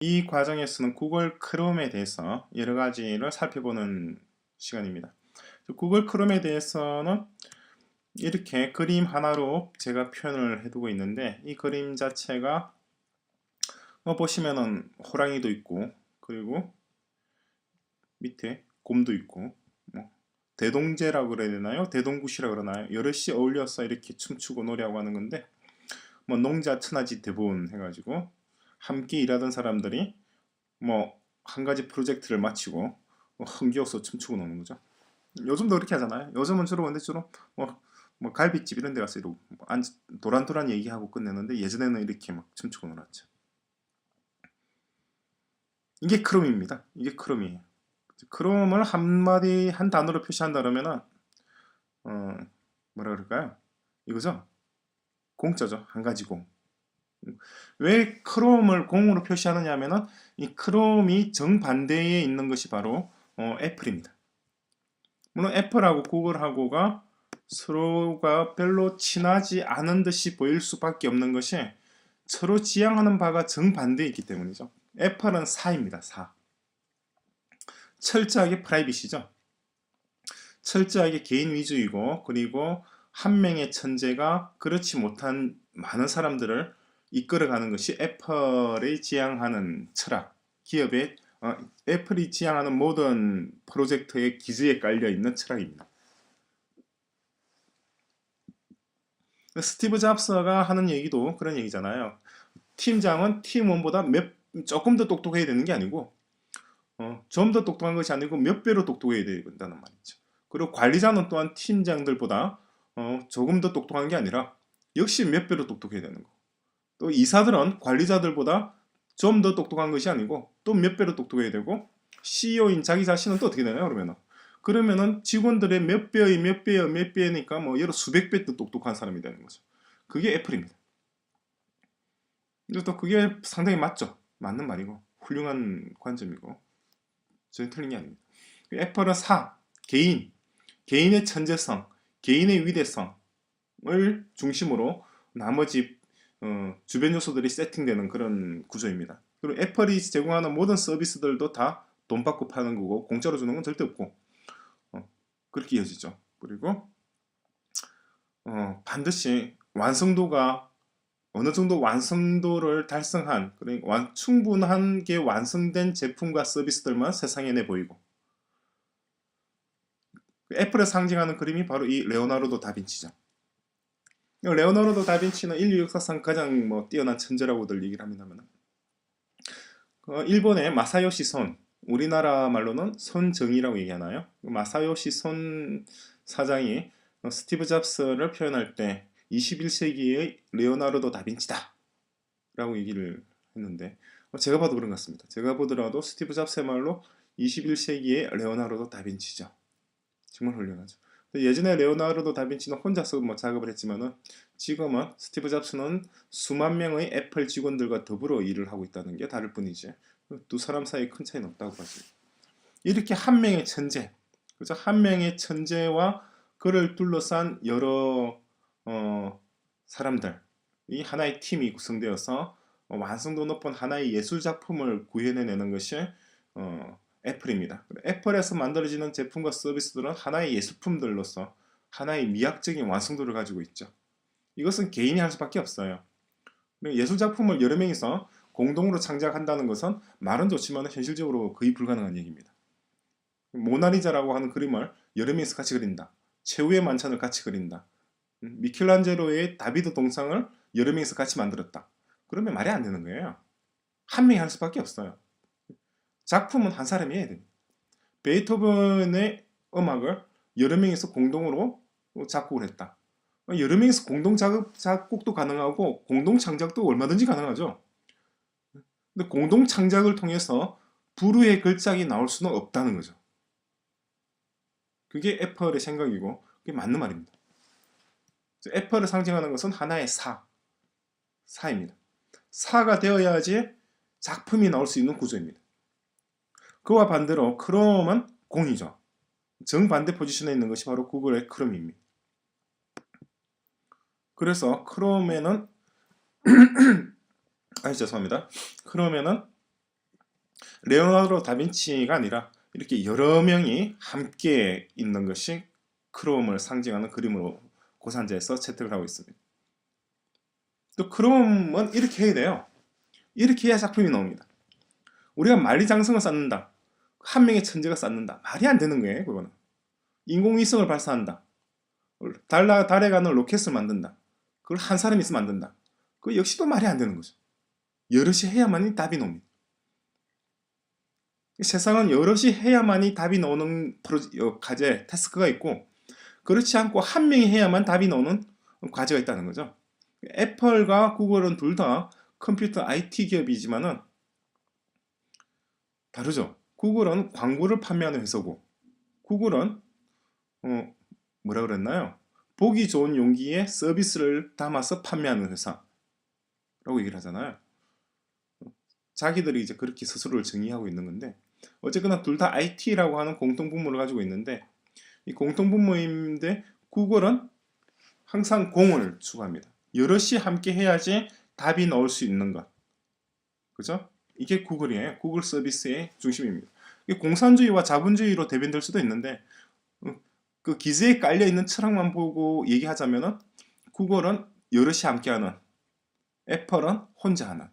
이 과정에서는 구글 크롬에 대해서 여러 가지를 살펴보는 시간입니다. 구글 크롬에 대해서는 이렇게 그림 하나로 제가 표현을 해두고 있는데, 이 그림 자체가 보시면은 호랑이도 있고, 그리고 밑에 곰도 있고, 대동제라고 그래야 되나요? 대동굿이라고 그러나요? 여럿이 어울려서 이렇게 춤추고 노래하고 하는 건데, 농자 천하지 대본 해가지고 함께 일하던 사람들이 한 가지 프로젝트를 마치고 흥겨워서 춤추고 노는 거죠. 요즘도 그렇게 하잖아요. 요즘은 주로 근데 주로 갈비집 이런 데 가서 이러고 도란도란 얘기하고 끝내는데, 예전에는 이렇게 막 춤추고 놀았죠. 이게 크롬입니다. 이게 크롬이에요. 크롬을 한 단어로 표시한다 그러면은 뭐라 그럴까요? 이거죠. 공짜죠. 한 가지 공. 왜 크롬을 공으로 표시하느냐 하면은 이 크롬이 정반대에 있는 것이 바로 애플입니다. 물론 애플하고 구글하고가 서로가 별로 친하지 않은 듯이 보일 수밖에 없는 것이 서로 지향하는 바가 정반대에 있기 때문이죠. 애플은 4입니다. 4. 철저하게 프라이빗이죠. 철저하게 개인 위주이고, 그리고 한 명의 천재가 그렇지 못한 많은 사람들을 이끌어가는 것이 애플이 지향하는 철학, 기업의 애플이 지향하는 모든 프로젝트의 기지에 깔려있는 철학입니다. 스티브 잡스가 하는 얘기도 그런 얘기잖아요. 팀장은 팀원보다 조금 더 똑똑해야 되는 게 아니고 좀 더 똑똑한 것이 아니고 몇 배로 똑똑해야 된다는 말이죠. 그리고 관리자는 또한 팀장들보다 조금 더 똑똑한 게 아니라 역시 몇 배로 똑똑해야 되는 거. 또 이사들은 관리자들보다 좀 더 똑똑한 것이 아니고 또 몇 배로 똑똑해야 되고, CEO인 자기 자신은 또 어떻게 되나요? 그러면은 직원들의 몇 배의 몇 배의 몇 배니까 여러 수백 배 더 똑똑한 사람이 되는 거죠. 그게 애플입니다. 근데 또 그게 상당히 맞죠. 맞는 말이고 훌륭한 관점이고 전혀 틀린 게 아닙니다. 애플은 개인의 천재성, 개인의 위대성을 중심으로 나머지 주변 요소들이 세팅되는 그런 구조입니다. 그리고 애플이 제공하는 모든 서비스들도 다 돈 받고 파는 거고 공짜로 주는 건 절대 없고 그렇게 이어지죠. 그리고 반드시 완성도가 어느 정도 완성도를 달성한, 그러니까 충분한 게 완성된 제품과 서비스들만 세상에 내보이고, 애플을 상징하는 그림이 바로 이 레오나르도 다빈치죠. 레오나르도 다빈치는 인류 역사상 가장 뛰어난 천재라고들 얘기를 합니다만, 일본의 마사요시 손, 우리나라 말로는 손정이라고 얘기하나요? 마사요시 손 사장이 스티브 잡스를 표현할 때 21세기의 레오나르도 다빈치다 라고 얘기를 했는데, 제가 봐도 그런 것 같습니다. 제가 보더라도 스티브 잡스의 말로 21세기의 레오나르도 다빈치죠. 정말 훌륭하죠. 예전에 레오나르도 다빈치는 혼자서 작업을 했지만은 지금은 스티브 잡스는 수만 명의 애플 직원들과 더불어 일을 하고 있다는 게 다를 뿐이지 두 사람 사이에 큰 차이는 없다고 봐지. 이렇게 한 명의 천재, 그죠? 한 명의 천재와 그를 둘러싼 여러 사람들, 이 하나의 팀이 구성되어서 완성도 높은 하나의 예술 작품을 구현해내는 것이 애플입니다. 애플에서 만들어지는 제품과 서비스들은 하나의 예술품들로서 하나의 미학적인 완성도를 가지고 있죠. 이것은 개인이 할 수밖에 없어요. 예술 작품을 여러 명이서 공동으로 창작한다는 것은 말은 좋지만 현실적으로 거의 불가능한 얘기입니다. 모나리자라고 하는 그림을 여러 명이서 같이 그린다. 최후의 만찬을 같이 그린다. 미켈란젤로의 다비드 동상을 여러 명이서 같이 만들었다. 그러면 말이 안 되는 거예요. 한 명이 할 수밖에 없어요. 작품은 한 사람이 해야 됩니다. 베토벤의 음악을 여러 명이서 공동으로 작곡을 했다. 여러 명이서 공동 작곡도 가능하고 공동 창작도 얼마든지 가능하죠. 근데 공동 창작을 통해서 불후의 걸작이 나올 수는 없다는 거죠. 그게 애플의 생각이고 그게 맞는 말입니다. 애플을 상징하는 것은 하나의 사입니다. 사가 되어야지 작품이 나올 수 있는 구조입니다. 그와 반대로 크롬은 공이죠. 정반대 포지션에 있는 것이 바로 구글의 크롬입니다. 그래서 크롬에는 죄송합니다. 크롬에는 레오나르도 다빈치가 아니라 이렇게 여러 명이 함께 있는 것이 크롬을 상징하는 그림으로 고산자에서 채택을 하고 있습니다. 또 크롬은 이렇게 해야 돼요. 이렇게 해야 작품이 나옵니다. 우리가 만리장성을 쌓는다. 한 명의 천재가 쌓는다. 말이 안 되는 거예요. 그거는. 인공위성을 발사한다. 달에 가는 로켓을 만든다. 그걸 한 사람이 있으면 만든다. 그 역시도 말이 안 되는 거죠. 여럿이 해야만이 답이 나옵니다. 세상은 여럿이 해야만이 답이 나오는 과제, 태스크가 있고, 그렇지 않고 한 명이 해야만 답이 나오는 과제가 있다는 거죠. 애플과 구글은 둘 다 컴퓨터 IT 기업이지만은 다르죠. 구글은 광고를 판매하는 회사고, 구글은 뭐라 그랬나요? 보기 좋은 용기에 서비스를 담아서 판매하는 회사라고 얘기를 하잖아요. 자기들이 이제 그렇게 스스로를 정의하고 있는 건데, 어쨌거나 둘 다 IT라고 하는 공통분모를 가지고 있는데, 이 공통분모인데 구글은 항상 공을 추구합니다. 여럿이 함께 해야지 답이 나올 수 있는 것. 그죠? 이게 구글이에요. 구글 서비스의 중심입니다. 이게 공산주의와 자본주의로 대변될 수도 있는데, 그 기재에 깔려 있는 철학만 보고 얘기하자면은 구글은 여럿이 함께하는, 애플은 혼자 하는.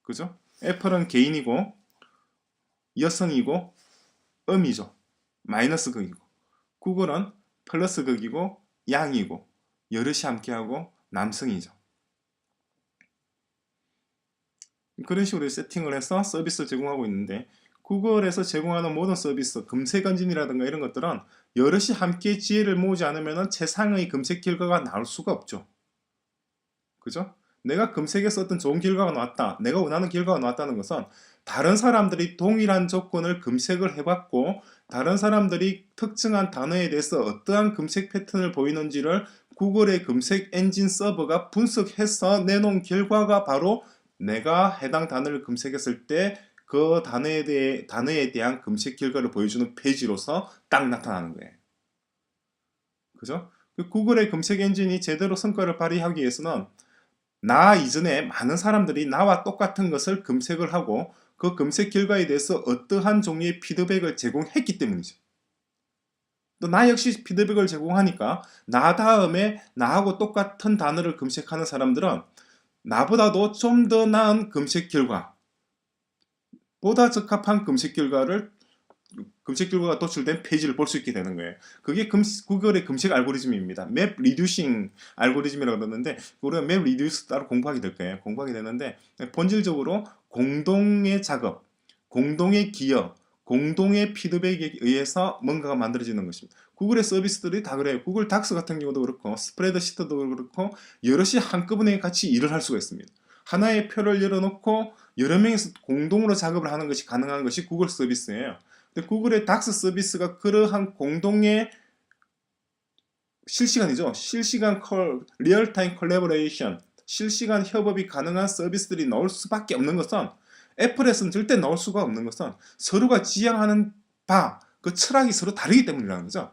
그죠? 애플은 개인이고 여성이고 음이죠. 마이너스 극이고, 구글은 플러스 극이고 양이고 여럿이 함께하고 남성이죠. 그런 식으로 세팅을 해서 서비스를 제공하고 있는데, 구글에서 제공하는 모든 서비스, 검색 엔진이라든가 이런 것들은 여럿이 함께 지혜를 모으지 않으면 최상의 검색 결과가 나올 수가 없죠. 그죠? 내가 검색해서 어떤 좋은 결과가 나왔다, 내가 원하는 결과가 나왔다는 것은 다른 사람들이 동일한 조건을 검색을 해봤고, 다른 사람들이 특정한 단어에 대해서 어떠한 검색 패턴을 보이는지를 구글의 검색 엔진 서버가 분석해서 내놓은 결과가 바로 내가 해당 단어를 검색했을 때 그 단어에 대한 검색 결과를 보여주는 페이지로서 딱 나타나는 거예요. 그죠? 구글의 검색 엔진이 제대로 성과를 발휘하기 위해서는 나 이전에 많은 사람들이 나와 똑같은 것을 검색을 하고 그 검색 결과에 대해서 어떠한 종류의 피드백을 제공했기 때문이죠. 또 나 역시 피드백을 제공하니까 나 다음에 나하고 똑같은 단어를 검색하는 사람들은 나보다도 좀 더 나은 검색 결과, 보다 적합한 검색 결과가 도출된 페이지를 볼 수 있게 되는 거예요. 그게 구글의 검색 알고리즘입니다. 맵 리듀싱 알고리즘이라고 그러는데, 우리가 맵 리듀스 따로 공부하게 될 거예요. 공부하게 되는데, 본질적으로 공동의 작업, 공동의 기여, 공동의 피드백에 의해서 뭔가가 만들어지는 것입니다. 구글의 서비스들이 다 그래요. 구글 닥스 같은 경우도 그렇고 스프레드시트도 그렇고 여럿이 한꺼번에 같이 일을 할 수가 있습니다. 하나의 표를 열어놓고 여러 명이서 공동으로 작업을 하는 것이 가능한 것이 구글 서비스예요. 근데 구글의 닥스 서비스가 그러한 공동의 실시간이죠. 실시간 리얼타임 콜라보레이션, 실시간 협업이 가능한 서비스들이 나올 수밖에 없는 것은, 애플에서는 절대 나올 수가 없는 것은 서로가 지향하는 바, 그 철학이 서로 다르기 때문이라는 거죠.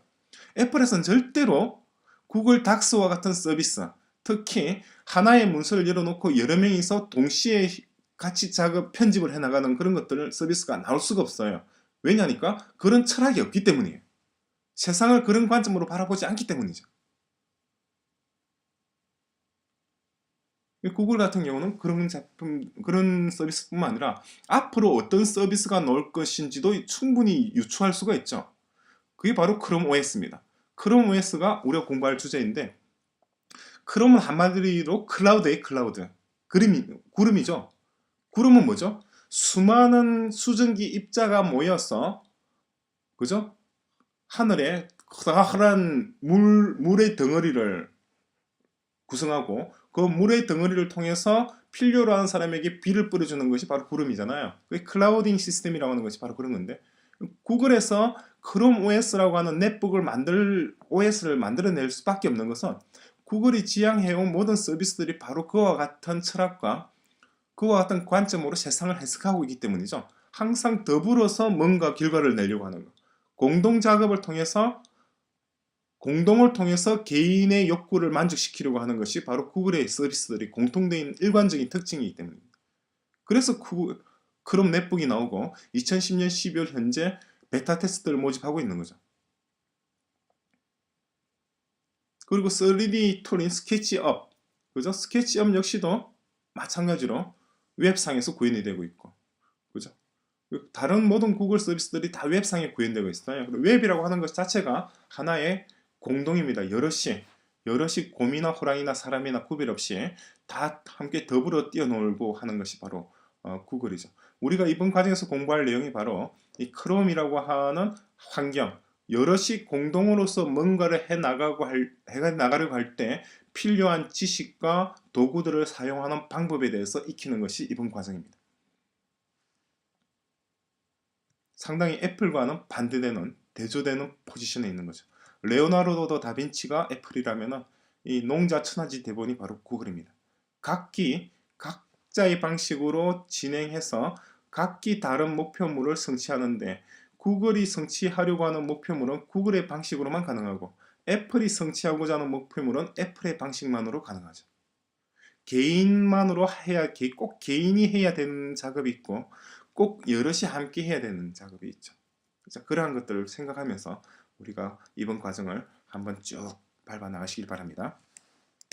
애플에서는 절대로 구글 닥스와 같은 서비스, 특히 하나의 문서를 열어놓고 여러 명이서 동시에 같이 편집을 해나가는 그런 것들을 서비스가 나올 수가 없어요. 왜냐니까 그런 철학이 없기 때문이에요. 세상을 그런 관점으로 바라보지 않기 때문이죠. 구글 같은 경우는 그런 서비스뿐만 아니라 앞으로 어떤 서비스가 나올 것인지도 충분히 유추할 수가 있죠. 그게 바로 크롬 OS입니다. 크롬 OS가 우리가 공부할 주제인데, 크롬은 한마디로 클라우드의 클라우드. 구름이죠. 구름은 뭐죠? 수많은 수증기 입자가 모여서, 그죠? 하늘에 커다란 물의 덩어리를 구성하고, 그 물의 덩어리를 통해서 필요로 하는 사람에게 비를 뿌려주는 것이 바로 구름이잖아요. 그게 클라우딩 시스템이라고 하는 것이 바로 그런 건데, 구글에서 크롬 OS라고 하는 OS를 만들어낼 수밖에 없는 것은 구글이 지향해온 모든 서비스들이 바로 그와 같은 철학과 그와 같은 관점으로 세상을 해석하고 있기 때문이죠. 항상 더불어서 뭔가 결과를 내려고 하는 것. 공동을 통해서 개인의 욕구를 만족시키려고 하는 것이 바로 구글의 서비스들이 공통된 일관적인 특징이기 때문입니다. 그래서 크롬 넷북이 나오고 2010년 12월 현재 베타 테스트를 모집하고 있는 거죠. 그리고 3D 툴인 스케치업, 그죠? 스케치업 역시도 마찬가지로 웹상에서 구현이 되고 있고, 그죠? 다른 모든 구글 서비스들이 다 웹상에 구현되고 있어요. 웹이라고 하는 것 자체가 하나의 공동입니다. 여럿이 곰이나 호랑이나 사람이나 구별 없이 다 함께 더불어 뛰어놀고 하는 것이 바로 구글이죠. 우리가 이번 과정에서 공부할 내용이 바로 이 크롬이라고 하는 환경, 여럿이 공동으로서 뭔가를 해나가려고 할 때 필요한 지식과 도구들을 사용하는 방법에 대해서 익히는 것이 이번 과정입니다. 상당히 애플과는 반대되는 대조되는 포지션에 있는 거죠. 레오나르도 다빈치가 애플이라면 이 농자 천하지 대본이 바로 구글입니다. 각자의 방식으로 진행해서 각기 다른 목표물을 성취하는데 구글이 성취하려고 하는 목표물은 구글의 방식으로만 가능하고 애플이 성취하고자 하는 목표물은 애플의 방식만으로 가능하죠. 개인만으로 꼭 개인이 해야 되는 작업이 있고 꼭 여럿이 함께 해야 되는 작업이 있죠. 자, 그러한 것들을 생각하면서 우리가 이번 과정을 한번 쭉 밟아 나가시길 바랍니다.